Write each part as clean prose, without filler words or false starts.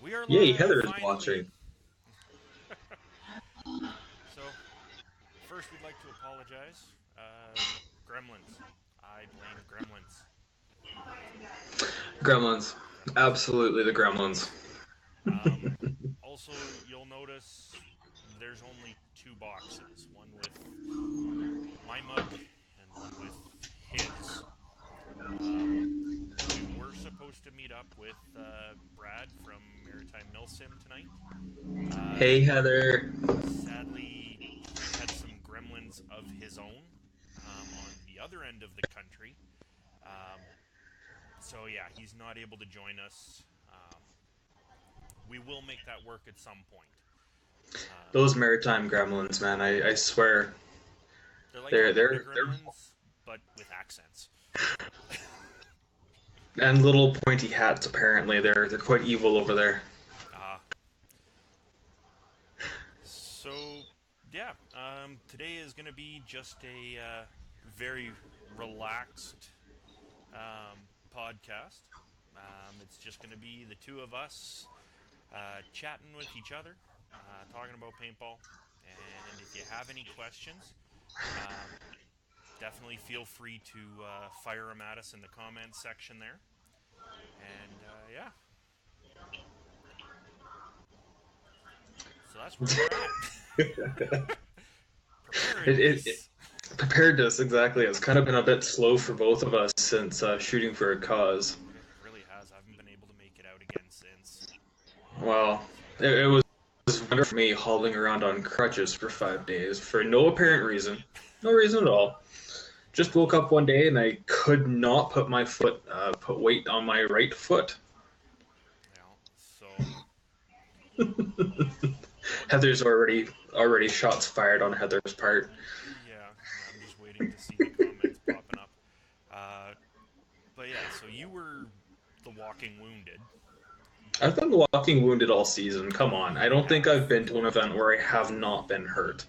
We are Yay, live, Heather is finally. watching. So, first we'd like to apologize. Gremlins. I blame Gremlins. Gremlins. Gremlins. Absolutely the Gremlins. Also, you'll notice there's only two boxes. One with my mug and one with his. We were supposed to meet up with Brad from Maritime Milsim tonight. Hey, Heather. Sadly, he had some gremlins of his own on the other end of the country. Um, so, yeah, he's not able to join us. We will make that work at some point. Those Maritime Gremlins, man, I swear. They're like They're Alberta gremlins, but with accents. and little pointy hats apparently. They're quite evil over there. So, yeah, today is going to be just a very relaxed podcast. It's just going to be the two of us chatting with each other, talking about paintball. And if you have any questions, definitely feel free to fire them at us in the comments section there. And yeah. So that's where we're at. Preparedness, exactly. It's kind of been a bit slow for both of us since Shooting for a Cause. It really has. I haven't been able to make it out again since. Well, it was wonderful for me hauling around on crutches for 5 days for no apparent reason. No reason at all. Just woke up one day and I could not put my foot, put weight on my right foot. Yeah, so... Heather's already shots fired on Heather's part. Yeah, I'm just waiting to see the comments popping up. But yeah, so you were the Walking Wounded. I've been the Walking Wounded all season. Come on. I don't think I've been to an event where I have not been hurt.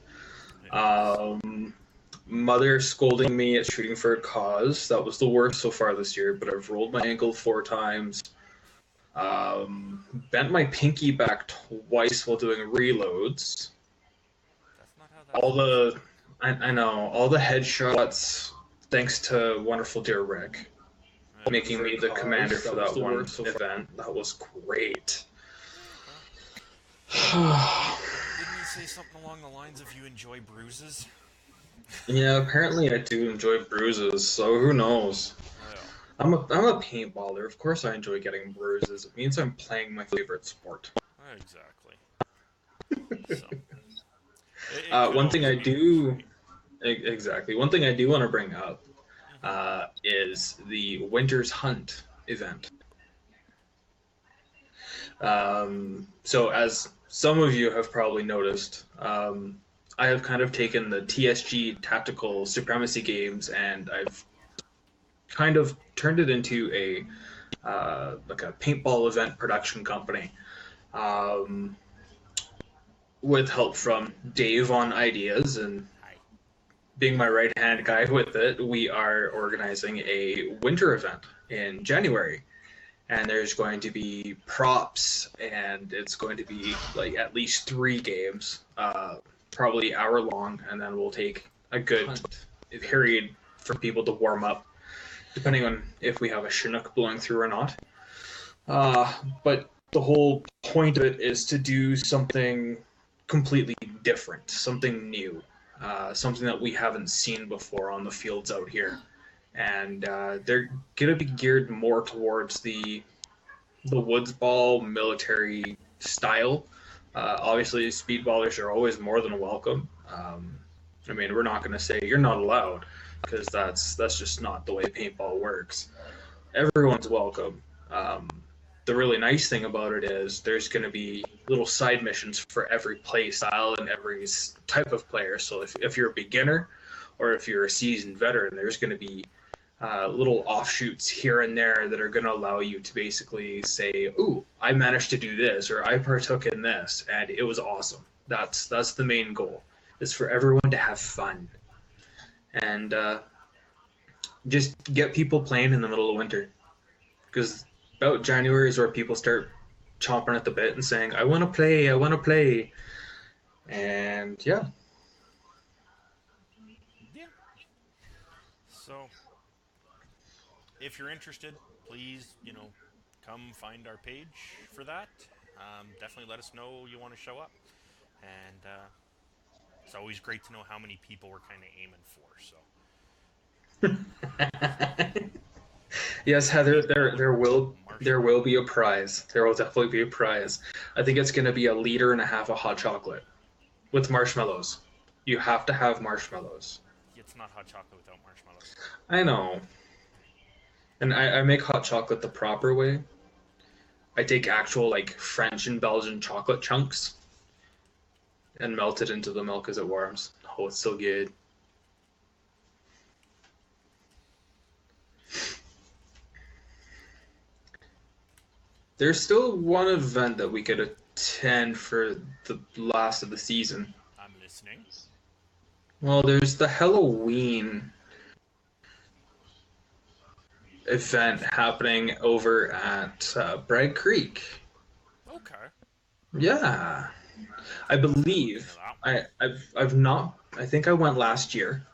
Mother scolding me at Shooting for a Cause. That was the worst so far this year, but I've rolled my ankle 4 times. Bent my pinky back twice while doing reloads. That's not how that I know, all the headshots, thanks to wonderful dear Rick, making me the commander for that one event. That was great. Didn't you say something along the lines of you enjoy bruises? Yeah, apparently I do enjoy bruises, so who knows? I'm a paintballer. Of course I enjoy getting bruises. It means I'm playing my favorite sport. Exactly. One thing I do... Exactly. One thing I do want to bring up is the Winter's Hunt event. So as some of you have probably noticed, I have kind of taken the TSG Tactical Supremacy games and I've kind of turned it into a paintball event production company, with help from Dave on ideas and being my right hand guy with it. We are organizing a winter event in January, and there's going to be props, and it's going to be like at least 3 games, probably hour long, and then we'll take a good period for people to warm up, depending on if we have a Chinook blowing through or not. But the whole point of it is to do something completely different, something new, something that we haven't seen before on the fields out here. And they're going to be geared more towards the woods ball military style. Obviously, speedballers are always more than welcome. I mean, we're not going to say you're not allowed, because that's just not the way paintball works. Everyone's welcome. The really nice thing about it is there's going to be little side missions for every play style and every type of player. So if you're a beginner or if you're a seasoned veteran, there's going to be little offshoots here and there that are going to allow you to basically say, ooh, I managed to do this, or I partook in this, and it was awesome. That's the main goal, is for everyone to have fun. And just get people playing in the middle of winter. Because about January is where people start chomping at the bit and saying, "I want to play, I want to play," and yeah. Yeah. So, if you're interested, please, come find our page for that. Definitely let us know you want to show up. And it's always great to know how many people we're kind of aiming for. So, Yes, Heather, there will there marshmallow. will be a prize. There will definitely be a prize. I think it's going to be a liter and a half of hot chocolate with marshmallows. You have to have marshmallows. It's not hot chocolate without marshmallows. I know. And I make hot chocolate the proper way. I take actual like French and Belgian chocolate chunks and melt it into the milk as it warms. Oh, it's so good. There's still one event that we could attend for the last of the season. I'm listening. Well, there's the Halloween event happening over at Bragg Creek. Okay. Yeah, I Looking into believe that one. I've not. I think I went last year,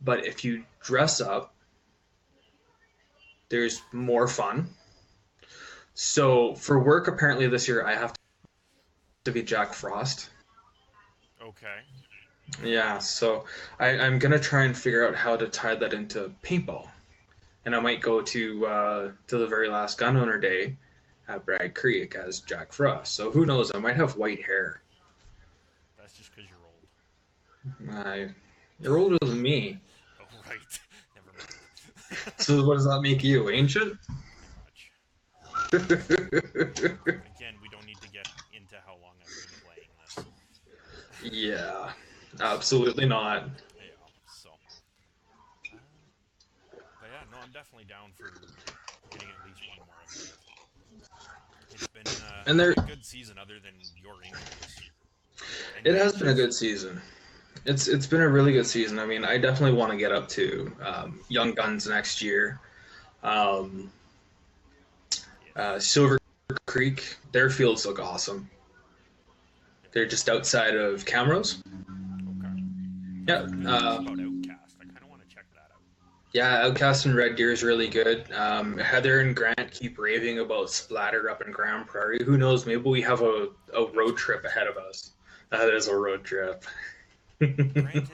but if you dress up, there's more fun. So for work, apparently this year I have to be Jack Frost. Okay. Yeah, so I'm gonna try and figure out how to tie that into paintball, and I might go to the very last gun owner day at Bragg Creek as Jack Frost. So who knows? I might have white hair. That's just because you're old. You're older than me. Oh, right. Never mind. So what does that make you? Ancient? Pretty much. Again, we don't need to get into how long I've been playing this. Yeah, absolutely not. Yeah, so. But yeah, no, I'm definitely down for getting at least one more event. It's And been there, a good season other than your injuries and it has been a Yankees. good season. It's been a really good season. I mean, I definitely want to get up to Young Guns next year. Um, If Silver Creek, their fields look awesome. They're just outside of Camrose. okay, Yeah, I've heard good things about Outcast. I kind of want to check that out. yeah. Outcast and Red Deer is really good. Heather and Grant keep raving about Splatter up in Grand Prairie. Who knows? Maybe we have a That's road trip ahead of us. That is a road trip. granted.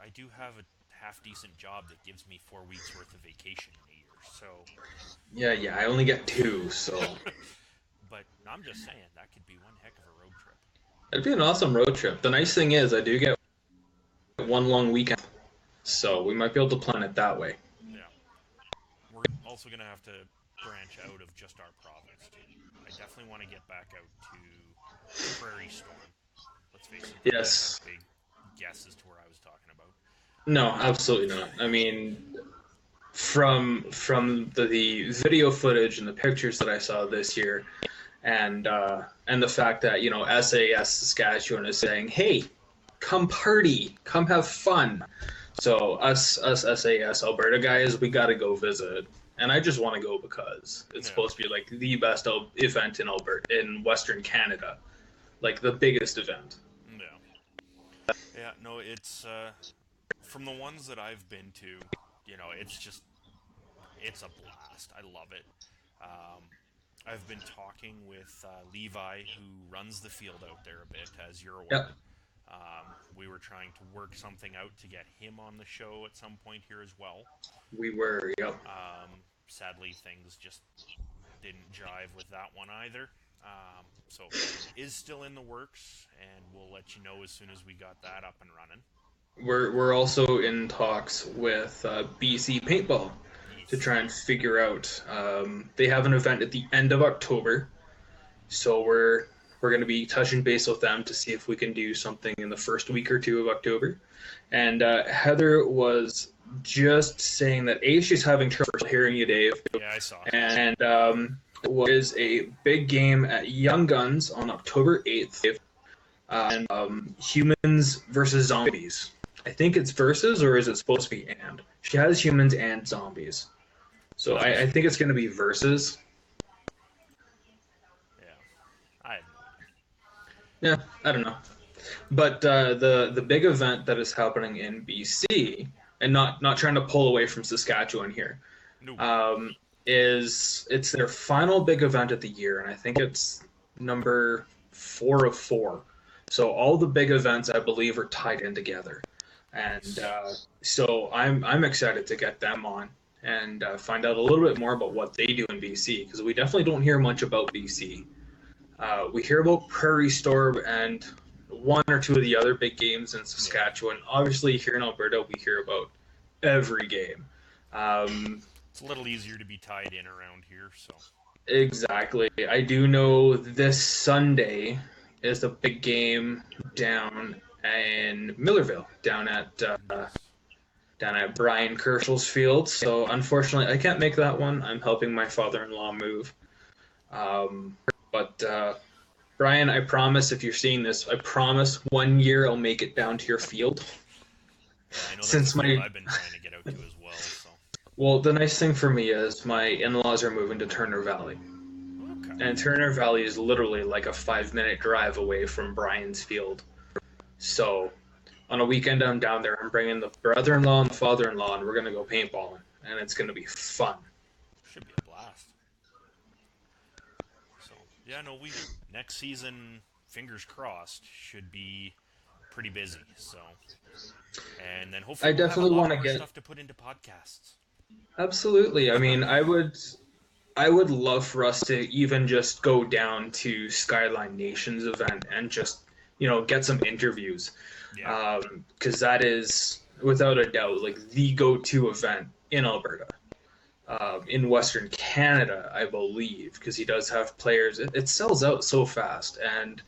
I do have a half decent job that gives me 4 weeks worth of vacation in a year. So, Yeah, yeah. I only get two, so but I'm just saying that could be one heck of a road trip. it'd be an awesome road trip. The nice thing is, I do get one long weekend, so we might be able to plan it that way. Yeah, we're also gonna have to branch out of just our province too. I definitely want to get back out to Prairie Storm. Let's face it, they didn't have Yes. big guesses to where I was talking about. No, absolutely not. I mean, from the video footage and the pictures that I saw this year, and the fact that SAS Saskatchewan is saying, "Hey, come party, come have fun." So us SAS Alberta guys, we got to go visit, and I just want to go because it's Yeah, supposed to be like the best event in Alberta in Western Canada, like the biggest event. yeah, yeah. No, it's from the ones that I've been to. It's a blast. I love it. Um, I've been talking with Levi, who runs the field out there a bit, as you're Yep, aware. We were trying to work something out to get him on the show at some point here as well. we were. Yep. Sadly, things just didn't jive with that one either. So, is still in the works, and we'll let you know as soon as we got that up and running. We're also in talks with BC Paintball to Yes. try and figure out. They have an event at the end of October, so we're going to be touching base with them to see if we can do something in the first week or two of October. And Heather was just saying that she's having trouble hearing you, Dave, Yeah, I saw. and is a big game at Young Guns on October 8th, and humans versus zombies. I think it's versus, or is it supposed to be and? She has humans and zombies. So I think it's going to be versus. Yeah. Yeah, I don't know. But the big event that is happening in BC, and not trying to pull away from Saskatchewan here, No. um, is it's their final big event of the year, and I think it's number 4 of 4. So all the big events, I believe, are tied in together, and Nice. so I'm excited to get them on and find out a little bit more about what they do in BC because we definitely don't hear much about BC. We hear about Prairie Storm and one or two of the other big games in Yeah. Saskatchewan. Obviously, here in Alberta, we hear about every game. Um, It's a little easier to be tied in around here, so. exactly. I do know this Sunday is the big game down in Millerville, Nice. down at Brian Kerschel's field. So unfortunately, I can't make that one. I'm helping my father-in-law move. Um, but Brian, I promise if you're seeing this, I promise one year I'll make it down to your field. Yeah, I know that's a Since field my I've been trying to get out to as well, so. well, the nice thing for me is my in-laws are moving to Turner Valley, Okay. and Turner Valley is literally like a 5-minute drive away from Brian's field. So on a weekend I'm down there. I'm bringing the brother-in-law and the father-in-law, and we're gonna go paintballing, and it's gonna be fun. Should be a blast. So, yeah, no, we next season, fingers crossed, should be pretty busy. So, and then I hopefully we'll have a definitely lot want to more get stuff to put into podcasts. absolutely. I mean, I would love for us to even just go down to Skyline Nations event and just get some interviews, Yeah, because that is without a doubt like the go-to event in Alberta, in Western Canada, I believe, because he does have players. It sells out so fast, and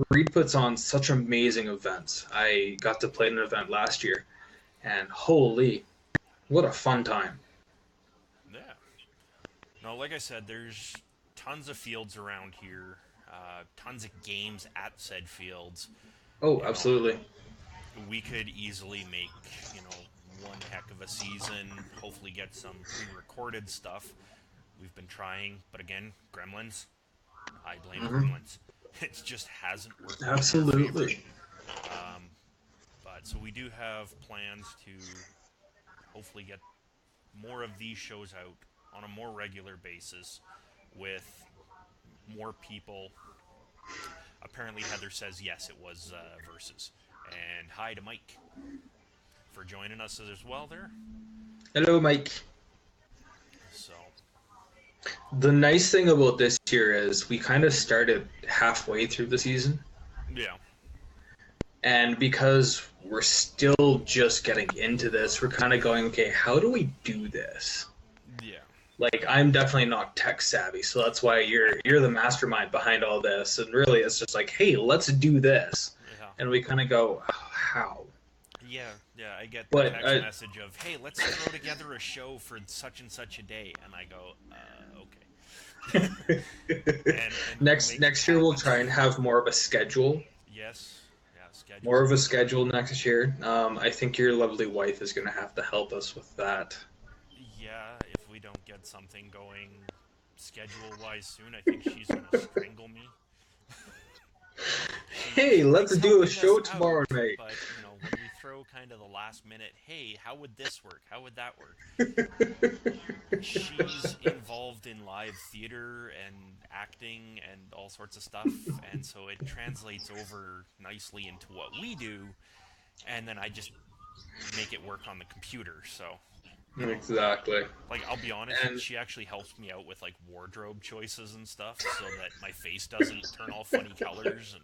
Reed puts on such amazing events. I got to play an event last year, and holy, what a fun time! yeah. No, like I said, there's tons of fields around here, tons of games at said fields. Oh, You know, absolutely. we could easily make, one heck of a season. Hopefully, get some pre-recorded stuff. We've been trying, but again, Gremlins. I blame Hmm. Gremlins. It just hasn't worked out in our favor. Absolutely. Um, but so we do have plans to hopefully get more of these shows out on a more regular basis with more people. Apparently, Heather says yes, it was versus. And hi to Mike for joining us as well there. Hello, Mike. So, The nice thing about this year is we kind of started halfway through the season, yeah, and because we're still just getting into this, we're kind of going, okay, how do we do this? yeah, Like, I'm definitely not tech savvy, so that's why you're the mastermind behind all this. And really, it's just like, hey, let's do this, yeah. and we kind of go, how? Yeah, I get the But text message of, "Hey, let's throw together a show for such and such a day," and I go, "Okay." and next make it next year we'll happen. try and have more of a schedule. Yes, yeah, More schedule. of a schedule next year. I think your lovely wife is going to have to help us with that. Yeah, if we don't get something going schedule-wise soon, I think she's gonna strangle me. Hey, She let's likes do a helping us show out, tomorrow night. but when we throw kind of the last minute, "Hey, how would this work? How would that work?" She's involved in live theater and acting and all sorts of stuff, and so it translates over nicely into what we do, and then I just make it work on the computer. So, Exactly. like, I'll be honest, And she actually helps me out with like wardrobe choices and stuff, so that my face doesn't turn all funny colors. And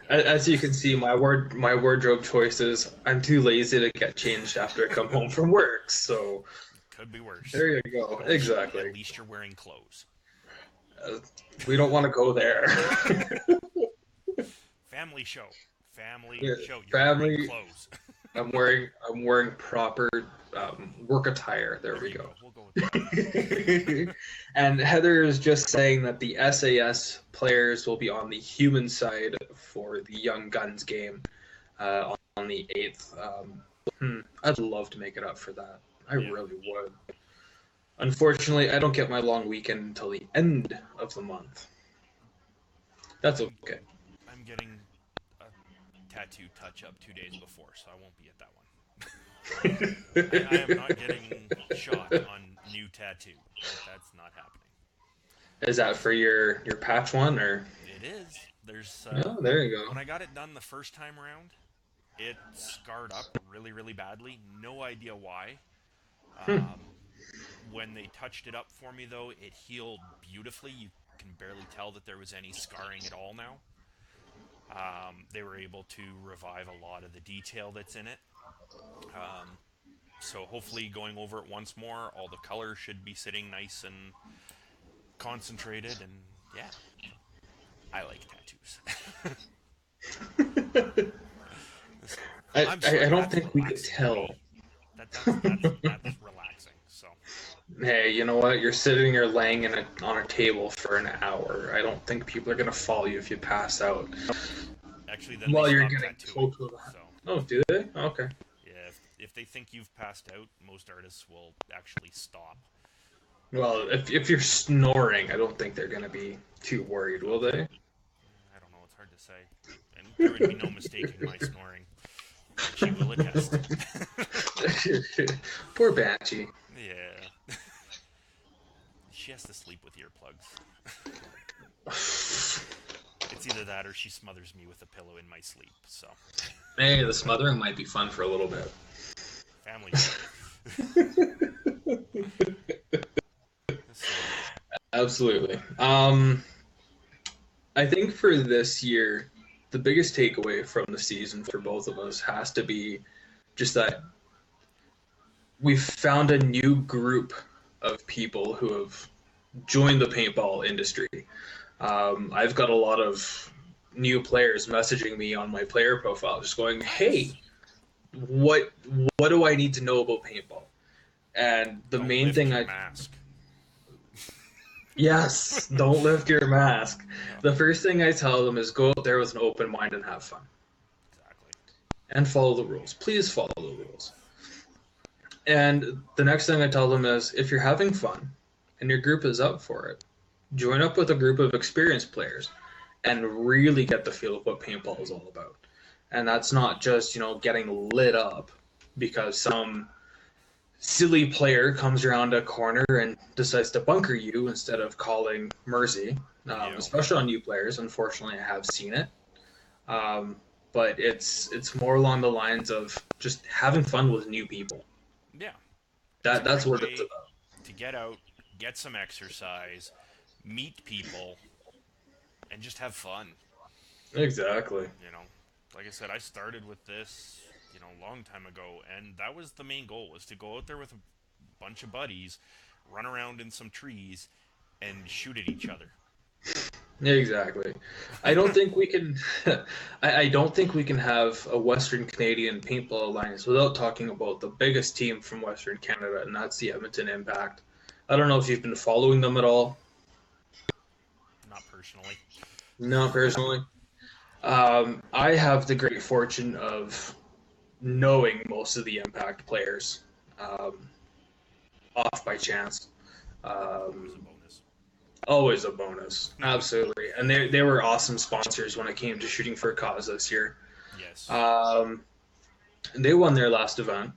yeah, as you can see, my wardrobe choices, I'm too lazy to get changed after I come home from work. So could be worse. there you go. At Exactly. least you're wearing clothes. Uh, we don't want to go there. Family show. Family Yeah, show. You're wearing family. clothes. I'm wearing proper work attire. There There we you go. go. We'll go with that. And Heather is just saying that the SAS players will be on the human side for the Young Guns game on the 8th. I'd love to make it up for that. I Yeah. really would. Unfortunately, I don't get my long weekend until the end of the month. That's I'm okay. I'm getting a tattoo touch-up 2 days before, so I won't be at that one. I am not getting shot on new tattoo. That's not happening. Is that for your patch one or? It is. There's Oh, there you when go. I got it done the first time around, it scarred up really, really badly. No idea why. Hmm. When they touched it up for me, though, it healed beautifully. You can barely tell that there was any scarring at all now. They were able to revive a lot of the detail that's in it. So hopefully going over it once more, all the color should be sitting nice and concentrated. And yeah, I like tattoos. I'm sorry, I don't that's think we could relaxing to tell. me. That's relaxing. So Hey, you know what? You're sitting or laying on a table for an hour. I don't think people are gonna follow you if you pass out actually, then they while you're stop getting tattooing. told to. So Oh, do they? Okay. yeah, if they think you've passed out, most artists will actually stop. Well, if you're snoring, I don't think they're gonna be too worried, will they? I don't know. It's hard to say. And there would be no mistaking my snoring. And she will attest. Poor Banshee. Yeah. She has to sleep with earplugs. It's either that or she smothers me with a pillow in my sleep. So, Hey, the smothering might be fun for a little bit. family. So, Absolutely. I think for this year, the biggest takeaway from the season for both of us has to be just that we've found a new group of people who have joined the paintball industry. I've got a lot of new players messaging me on my player profile, just going, "Hey, what what do I need to know about paintball?" And the don't main lift thing your I mask. yes, don't lift your mask. Yeah, The first thing I tell them is go out there with an open mind and have fun exactly. and follow the rules. Please follow the rules. And the next thing I tell them is if you're having fun and your group is up for it, join up with a group of experienced players and really get the feel of what paintball is all about. And that's not just, getting lit up because some silly player comes around a corner and decides to bunker you instead of calling mercy, Yeah. especially on new players. Unfortunately, I have seen it. Um, but it's more along the lines of just having fun with new people. Yeah. It's a That's great what it's way about. to get out, get some exercise, meet people, and just have fun. Exactly. You know, like I said, I started with this, a long time ago, and that was the main goal: was to go out there with a bunch of buddies, run around in some trees, and shoot at each other. Exactly. I don't think we can. I don't think we can have a Western Canadian paintball alliance without talking about the biggest team from Western Canada, and that's the Edmonton Impact. I don't know if you've been following them at all. Not personally. No, personally. I have the great fortune of knowing most of the Impact players um, off by chance. Always a Um, bonus. Always a bonus, absolutely. And they were awesome sponsors when it came to shooting for a cause this year. Yes. Um, they won their last event.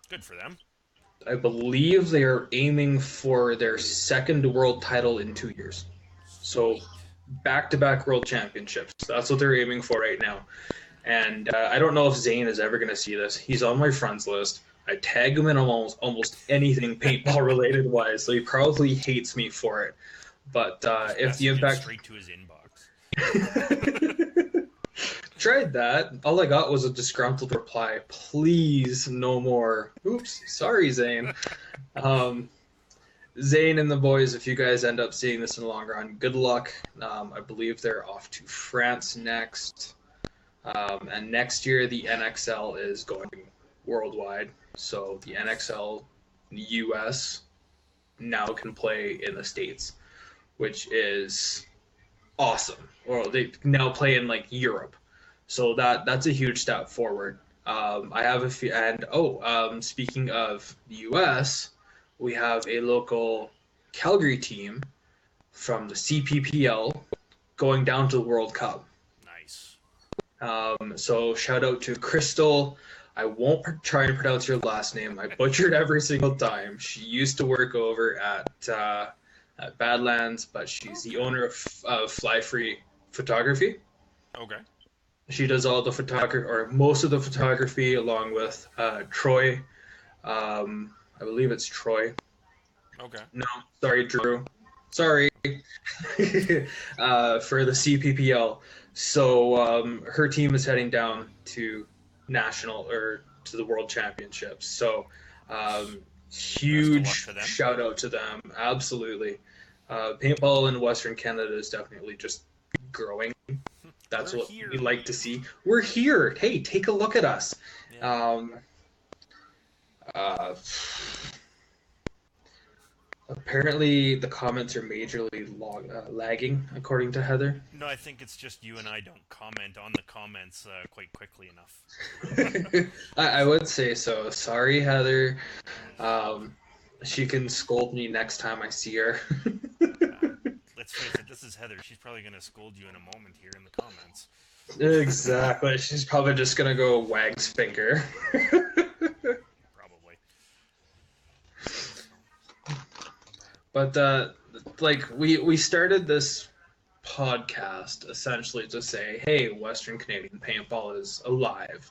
Good for them. I believe they are aiming for their second world title in 2 years. So Sweet. back-to-back world championships. That's what they're aiming for right now. And I don't know if Zane is ever going to see this. He's on my friends list. I tag him in almost anything paintball related wise, so he probably hates me for it. But Just if the message him Impact straight to his inbox. tried that, all I got was a disgruntled reply. Please, no more. Oops, sorry, Zane. Um, Zane and the boys, if you guys end up seeing this in the long run, good luck. I believe they're off to France next. And next year, the NXL is going worldwide. So the NXL US now can play in the States, which is awesome. Or they now play in like Europe. So that's a huge step forward. I have a few, and speaking of the US, we have a local Calgary team from the CPPL going down to the World Cup. Nice. So shout out to Crystal. I won't try and pronounce your last name. I butchered every single time. She used to work over at Badlands, but she's the Okay. owner of Fly Free Photography. Okay. She does all the photography, or most of the photography, along with Troy. I believe it's Troy. Okay. No, sorry, Drew. Sorry. For the CPPL. So her team is heading down to national or to the World Championships. So Nice. Best of luck huge to them. shout out to them. Absolutely. Paintball in Western Canada is definitely just growing. That's We're what here. we like to see. We're here. Hey, take a look at us. Yeah. Um, uh, Apparently, the comments are majorly lagging, according to Heather. No, I think it's just you and I don't comment on the comments quite quickly enough. I would say so. Sorry, Heather. Um, she can scold me next time I see her. Let's face it, this is Heather. She's probably going to scold you in a moment here in the comments. Exactly. She's probably just gonna go wag's finger. Probably. But like we started this podcast essentially to say, hey, Western Canadian paintball is alive.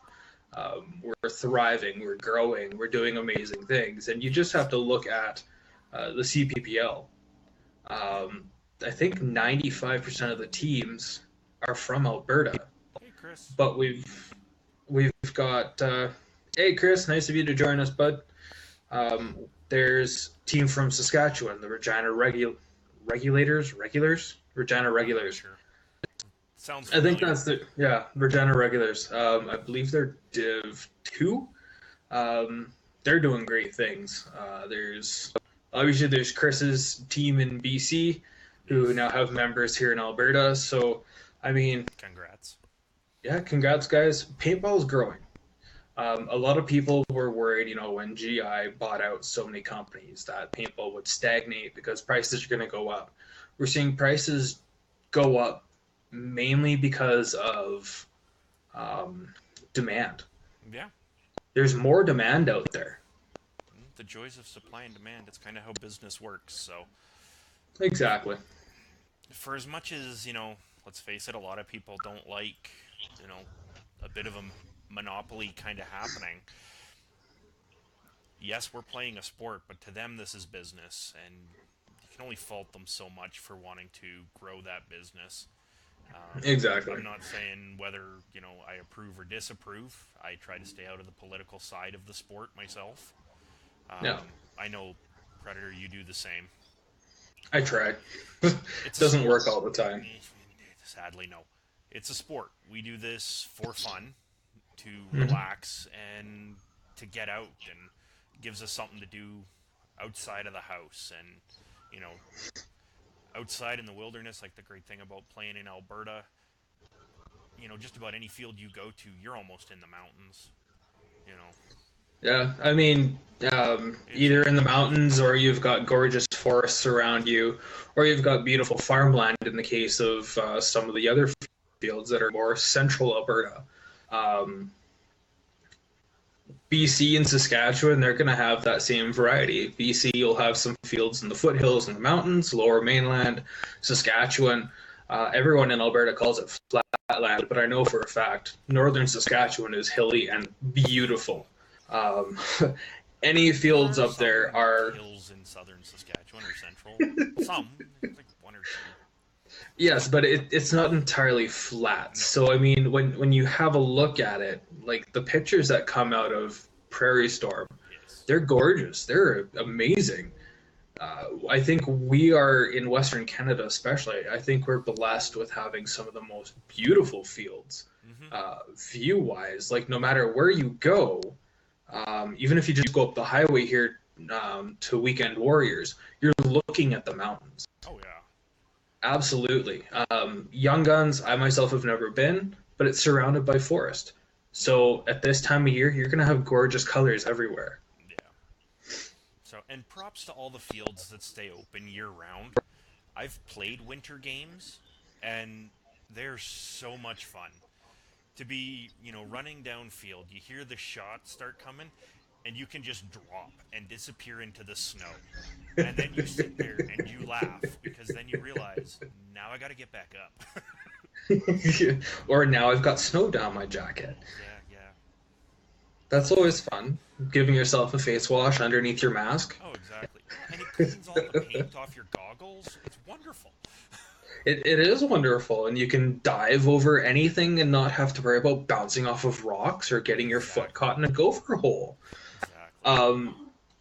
We're thriving, we're growing, we're doing amazing things, and you just have to look at the CPPL. I think 95% of the teams are from Alberta, Hey, Chris. but we've got hey Chris, nice of you to join us, bud. There's a team from Saskatchewan, the Regina Regulars. Sure. Sounds I think familiar. that's Regina Regulars. I believe they're Div 2. They're doing great things. There's Chris's team in BC, who now have members here in Alberta. So, I mean, Congrats. yeah, congrats, guys. Paintball is growing. A lot of people were worried, when GI bought out so many companies that paintball would stagnate because prices are going to go up. We're seeing prices go up mainly because of demand. Yeah. There's more demand out there. The joys of supply and demand. It's kind of how business works. So, Exactly. for as much as, let's face it, a lot of people don't like, you know, a bit of a monopoly kind of happening. Yes, we're playing a sport, but to them this is business, and you can only fault them so much for wanting to grow that business. Exactly. I'm not saying whether, I approve or disapprove. I try to stay out of the political side of the sport myself. Yeah. I know, Predator, you do the same. I try. It's Doesn't work all the time. Sadly, no. It's a sport. We do this for fun, to Mm-hmm. relax, and to get out, and gives us something to do outside of the house. And, outside in the wilderness, like the great thing about playing in Alberta, just about any field you go to, you're almost in the mountains. Yeah, I mean, either in the mountains or you've got gorgeous forests around you, or you've got beautiful farmland in the case of some of the other fields that are more central Alberta. Um, BC and Saskatchewan, they're going to have that same variety. BC, you'll have some fields in the foothills and the mountains, lower mainland. Saskatchewan, everyone in Alberta calls it flatland, but I know for a fact northern Saskatchewan is hilly and beautiful. Um, any fields up there are hills in southern Saskatchewan or central. Some, like one or two. yes, but it's not entirely flat. So I mean, when you have a look at it, like the pictures that come out of Prairie Storm, Yes. they're gorgeous. They're amazing. I think we are in Western Canada, especially. I think we're blessed with having some of the most beautiful fields, view-wise. Like no matter where you go, even if you just go up the highway here to Weekend Warriors, you're looking at the mountains. Oh yeah. Absolutely. Young Guns, I myself have never been, but it's surrounded by forest. So at this time of year, you're going to have gorgeous colors everywhere. Yeah. So, and props to all the fields that stay open year round. I've played winter games, and they're so much fun. to be, running downfield, you hear the shots start coming, and you can just drop and disappear into the snow. And then you sit there and you laugh because then you realize, now I got to get back up. Or now I've got snow down my jacket. Yeah. That's always fun. Giving yourself a face wash underneath your mask. Oh, exactly. And it cleans all the paint off your goggles. It's wonderful. It is wonderful, and you can dive over anything and not have to worry about bouncing off of rocks or getting your foot caught in a gopher hole. Exactly.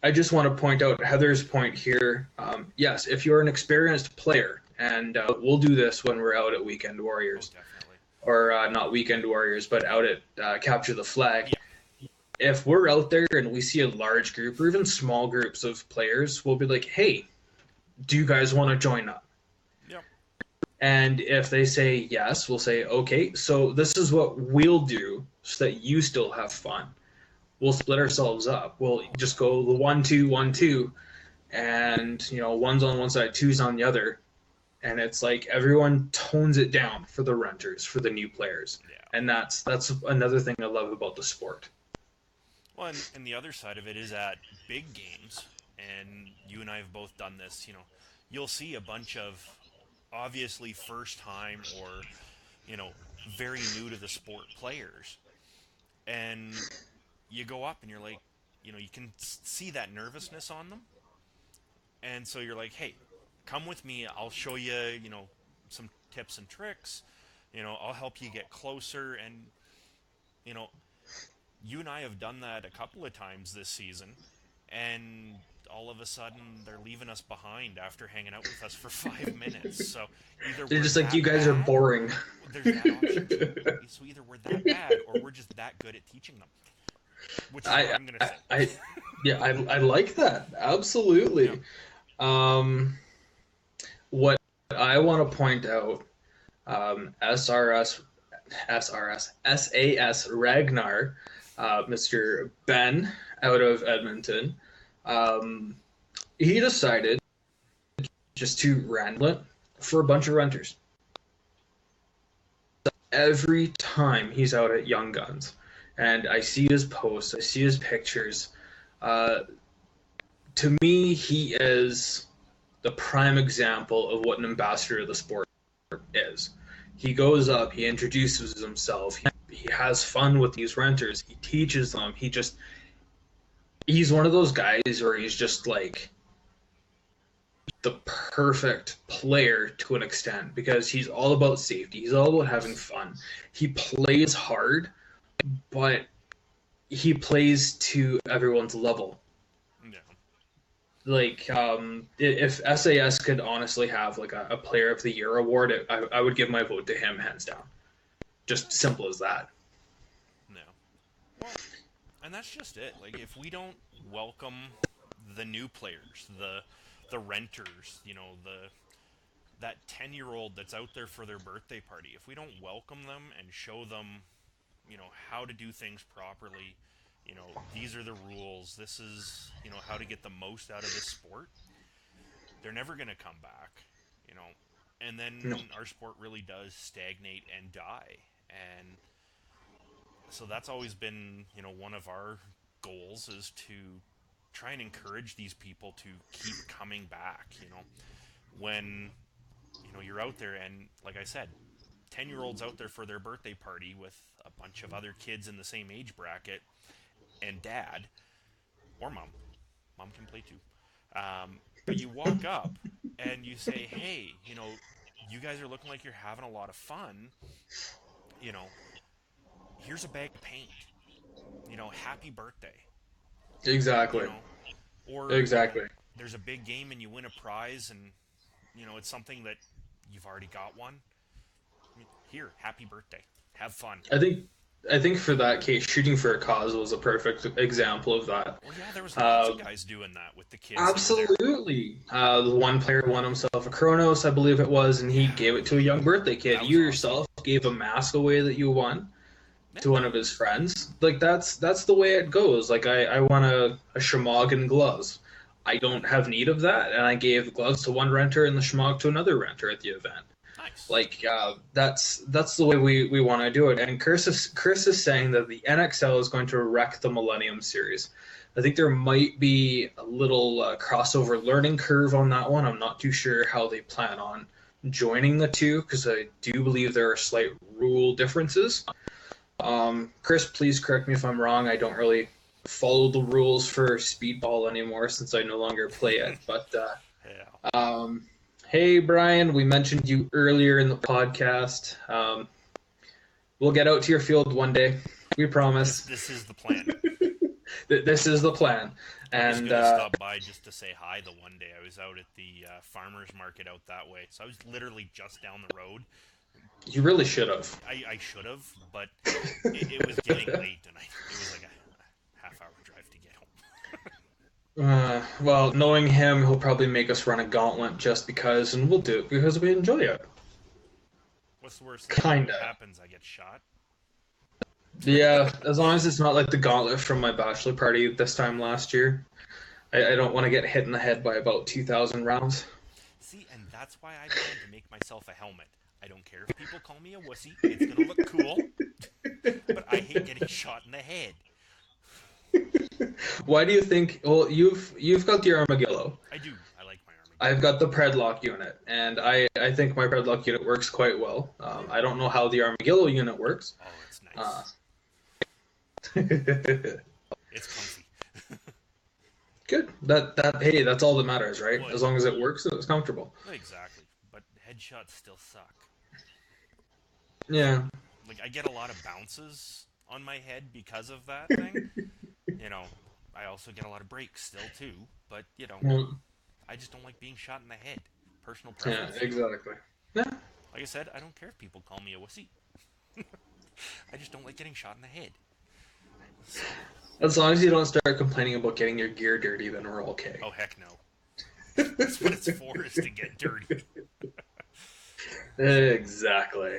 I just want to point out Heather's point here. Yes, if you're an experienced player, and we'll do this when we're out at Weekend Warriors, or not Weekend Warriors, but out at Capture the Flag. Yeah. If we're out there and we see a large group or even small groups of players, we'll be like, hey, do you guys want to join up? Yep. And if they say yes, we'll say, okay, so this is what we'll do so that you still have fun. We'll split ourselves up. We'll just go the 1-2, 1-2, and one's on one side, two's on the other, and it's like everyone tones it down for the renters, for the new players, and that's another thing I love about the sport. Well, and the other side of it is at big games, and you and I have both done this. You'll see a bunch of obviously first time or very new to the sport players, and you go up and you're like, you can see that nervousness on them. And so you're like, hey, come with me. I'll show you, some tips and tricks. I'll help you get closer. And, you and I have done that a couple of times this season. And all of a sudden they're leaving us behind after hanging out with us for 5 minutes. So either they're just like, you guys are boring. There's that option too. So either we're that bad or we're just that good at teaching them. Which is what I'm going to say. I like that. Absolutely. Yeah. What I want to point out, SAS Ragnar, Mr. Ben out of Edmonton, he decided just to random it for a bunch of renters. Every time he's out at Young Guns, and I see his posts, I see his pictures. To me, he is the prime example of what an ambassador of the sport is. He goes up, he introduces himself, he has fun with these renters, he teaches them. He's one of those guys where he's just like the perfect player to an extent, because he's all about safety, he's all about having fun. He plays hard, but he plays to everyone's level. Yeah. Like, if SAS could honestly have like a Player of the Year award, I would give my vote to him hands down. Just simple as that. No. Well, and that's just it. Like, if we don't welcome the new players, the renters, that 10-year-old that's out there for their birthday party, if we don't welcome them and show them how to do things properly, these are the rules, this is, how to get the most out of this sport, they're never going to come back, and then our sport really does stagnate and die. And so that's always been, one of our goals, is to try and encourage these people to keep coming back, when, you're out there and, like I said, 10-year-olds out there for their birthday party with a bunch of other kids in the same age bracket, and dad or mom can play too, but you walk up and you say, hey, you guys are looking like you're having a lot of fun, here's a bag of paint, happy birthday. Exactly. Or exactly. There's a big game and you win a prize, and it's something that you've already got one. Here, happy birthday. Have fun. I think for that case, Shooting for a Cause was a perfect example of that. Well, yeah, there was lots of guys doing that with the kids. Absolutely. The one player won himself a Chronos, I believe it was, and he gave it to a young birthday kid. You yourself gave a mask away that you won to one of his friends. Like, that's the way it goes. Like, I won a Shemagh and gloves. I don't have need of that, and I gave the gloves to one renter and the Shemagh to another renter at the event. Nice. Like that's the way we want to do it. And Chris is saying that the NXL is going to wreck the Millennium Series. I think there might be a little crossover learning curve on that one. I'm not too sure how they plan on joining the two because I do believe there are slight rule differences. Chris, please correct me if I'm wrong. I don't really follow the rules for speedball anymore since I no longer play it. But Yeah. hey, Brian, we mentioned you earlier in the podcast. We'll get out to your field one day. We promise. This is the plan. This is the plan. I was And going to stop by just to say hi the one day. I was out at the farmer's market out that way. So I was literally just down the road. you really should have. I should have, but it was getting late, and it was like a half-hour drive to get home. Well, knowing him, he'll probably make us run a gauntlet just because, and we'll do it because we enjoy it. What's the worst thing that happens? I get shot. Yeah, as long as it's not like the gauntlet from my bachelor party this time last year. I don't want to get hit in the head by about 2,000 rounds. See, and that's why I plan to make myself a helmet. I don't care if people call me a wussy. It's going to look cool. But I hate getting shot in the head. Why do you think... Well, you've got the Armadillo. I do. I like my Armadillo. I've got the Predlock unit, and I think my Predlock unit works quite well. I don't know how the Armadillo unit works. Oh, it's nice. It's comfy. Good. Hey, that's all that matters, right? Well, as long as it works and it's comfortable. Exactly. But headshots still suck. Yeah. Like, I get a lot of bounces on my head because of that thing. I also get a lot of breaks still, too. But, I just don't like being shot in the head. Personal preference. Yeah, exactly. Yeah. Like I said, I don't care if people call me a wussy. I just don't like getting shot in the head. So. As long as you don't start complaining about getting your gear dirty, then we're okay. Oh, heck no. That's what it's for, is to get dirty. Exactly.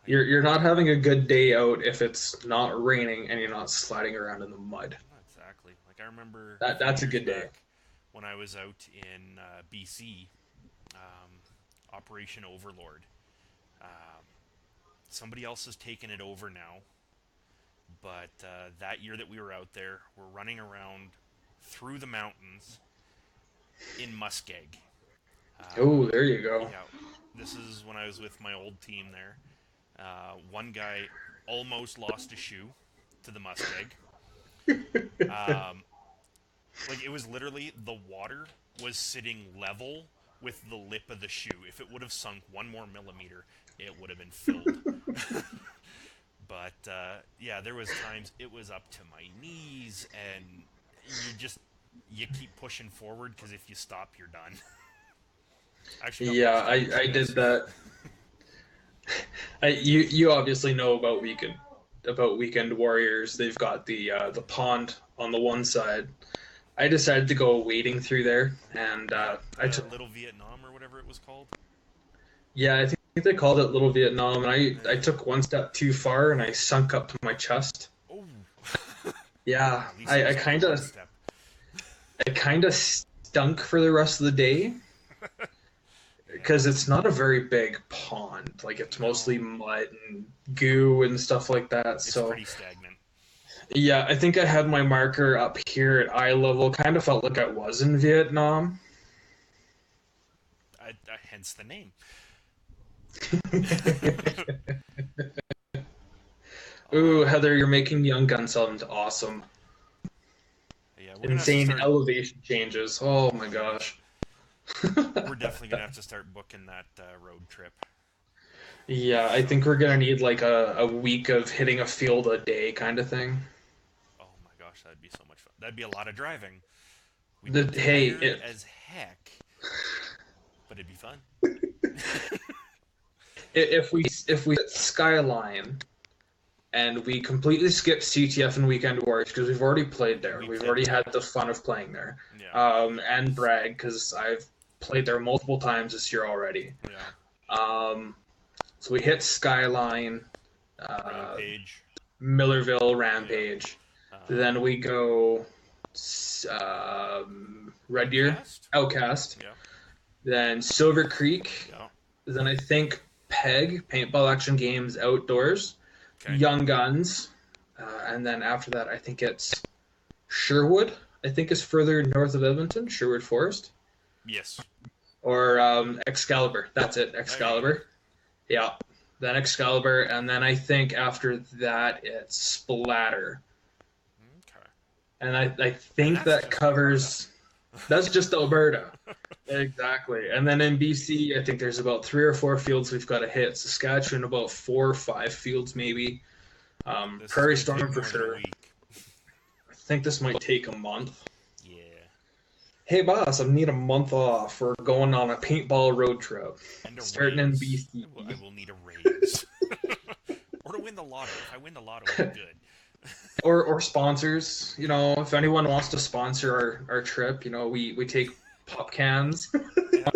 You're not having a good day out if it's not raining and you're not sliding around in the mud. Exactly. Like, I remember... That's a good day. When I was out in BC, Operation Overlord. Somebody else has taken it over now. But that year that we were out there, we're running around through the mountains in Muskeg. Oh, there you go. Yeah, this is when I was with my old team there. One guy almost lost a shoe to the Muskeg. Like, it was literally, the water was sitting level with the lip of the shoe. If it would have sunk 1 more millimeter, it would have been filled. But, yeah, there was times it was up to my knees, and you keep pushing forward, because if you stop, you're done. Actually, yeah, I did that. You obviously know about Weekend Warriors. They've got the pond on the one side. I decided to go wading through there, and I took Little Vietnam or whatever it was called. Yeah, I think they called it Little Vietnam, and I took one step too far, and I sunk up to my chest. Oh. Yeah, I kind of stunk for the rest of the day. Because it's not a very big pond. Like, it's mostly mud and goo and stuff like that. It's pretty stagnant. Yeah, I think I had my marker up here at eye level. Kind of felt like I was in Vietnam. Hence the name. Ooh, Heather, you're making Young Gun sound awesome. Yeah, insane elevation changes. Oh my gosh. We're definitely going to have to start booking that road trip. Yeah, I think we're going to need like a week of hitting a field a day kind of thing. Oh my gosh, that'd be so much fun. That'd be a lot of driving. As heck, but it'd be fun. If we hit Skyline and we completely skip CTF and Weekend Warriors because we've already played there. We've already had the fun of playing there. Yeah. And brag because I've played there multiple times this year already. Yeah. So we hit Skyline, Rampage. Millerville, Rampage. Yeah. Then we go Red Deer, Outcast. Yeah. Then Silver Creek. Yeah. Then I think PEG, paintball action games outdoors, Okay. Young Guns, and then after that, I think it's Sherwood. I think is further north of Edmonton, Sherwood Forest, Yes. or Excalibur. That's it, There you go. Excalibur. Yeah. Then Excalibur, and then I think after that it's Splatter, Okay. and I And think that's that just Alberta. covers. That's just Alberta. Exactly. And then in BC, I think there's about 3 or 4 fields we've got to hit. Saskatchewan, about 4 or 5 fields maybe. This is Prairie going to Storm take for more than a sure. week. I think this might take a month. Yeah. Hey boss, I need a month off. We're going on a paintball road trip. And a Starting in raise. BC. I will need a raise. Or to win the lotto. If I win the lotto, I'm good. Or sponsors. If anyone wants to sponsor our trip, we take pop cans. Yeah.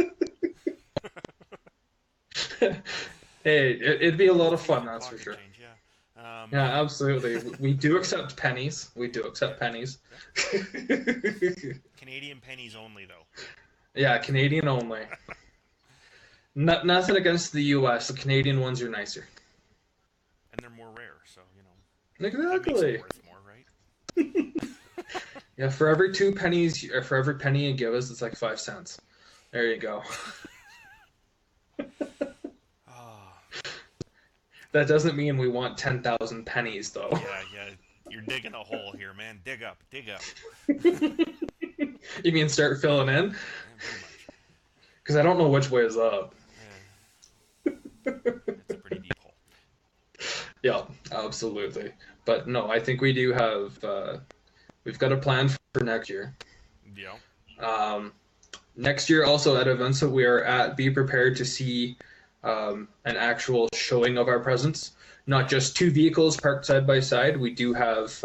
Hey, it'd be a lot We'll of take fun, your that's for pocket sure. change, yeah. Yeah, absolutely. We do accept pennies. We do accept pennies. Canadian pennies only, though. Yeah, Canadian only. Nothing against the U.S. The Canadian ones are nicer. And they're more rare, so, that makes it Exactly. worth more, right? Yeah, for every 2 pennies, or for every penny you give us, it's like 5 cents. There you go. Oh, That doesn't mean we want 10,000 pennies, though. yeah. You're digging a hole here, man. Dig up, dig up. You mean start filling in? Yeah, pretty much. Because I don't know which way is up. Yeah, it's a pretty deep hole. Yeah, absolutely. But no, I think we do have. We've got a plan for next year. Yeah. Next year, also at events that we are at, be prepared to see an actual showing of our presence. Not just two vehicles parked side by side. We do have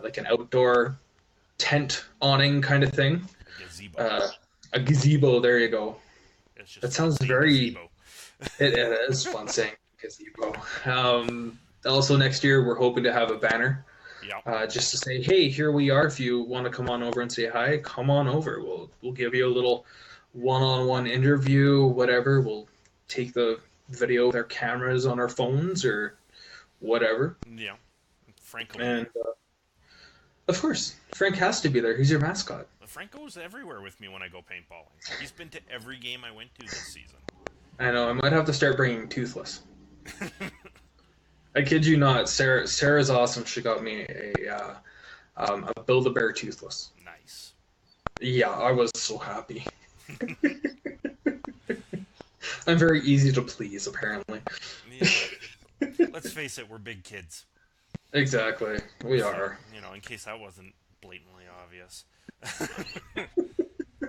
like an outdoor tent awning kind of thing. A gazebo. A gazebo. There you go. It's just That fun sounds saying very. gazebo. It is fun saying gazebo. Also, next year we're hoping to have a banner, Yeah. just to say, hey, here we are. If you want to come on over and say hi, come on over. We'll give you a little one-on-one interview, whatever. We'll take the video with our cameras on our phones or whatever. Yeah. Frank will be And there. of course, Frank has to be there. He's your mascot. Frank goes everywhere with me when I go paintballing. He's been to every game I went to this season. I know. I might have to start bringing Toothless. I kid you not. Sarah's awesome. She got me a Build-A-Bear Toothless. Nice. Yeah, I was so happy. I'm very easy to please, apparently. Yeah. Let's face it, we're big kids. Exactly, we So, are. in case that wasn't blatantly obvious.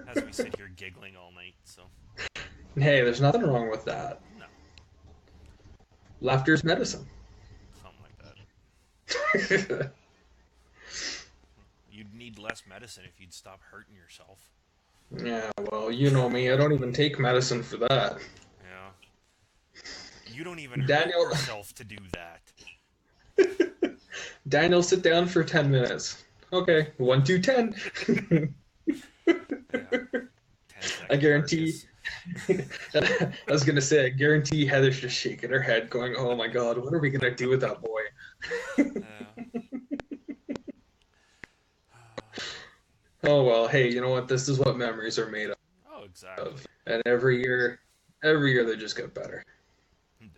As we sit here giggling all night, so Hey, there's nothing wrong with that. no, Laughter's medicine. something like that. You'd need less medicine if you'd stop hurting yourself. Yeah, well, you know me. I don't even take medicine for that. Yeah. You don't even hurt Daniel, yourself to do that. Daniel, sit down for 10 minutes. Okay, 1, 2, 10. Yeah. 10 I second guarantee. Marcus. I was gonna say, I guarantee Heather's just shaking her head, going, "Oh my God, what are we gonna do with that boy?" Yeah. Oh well, hey, you know what? This is what memories are made Oh, exactly. of, and every year they just get better. You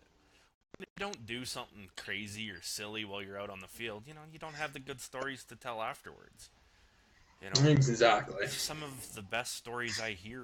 don't do something crazy or silly while you're out on the field. You don't have the good stories to tell afterwards. Exactly. Some of the best stories I hear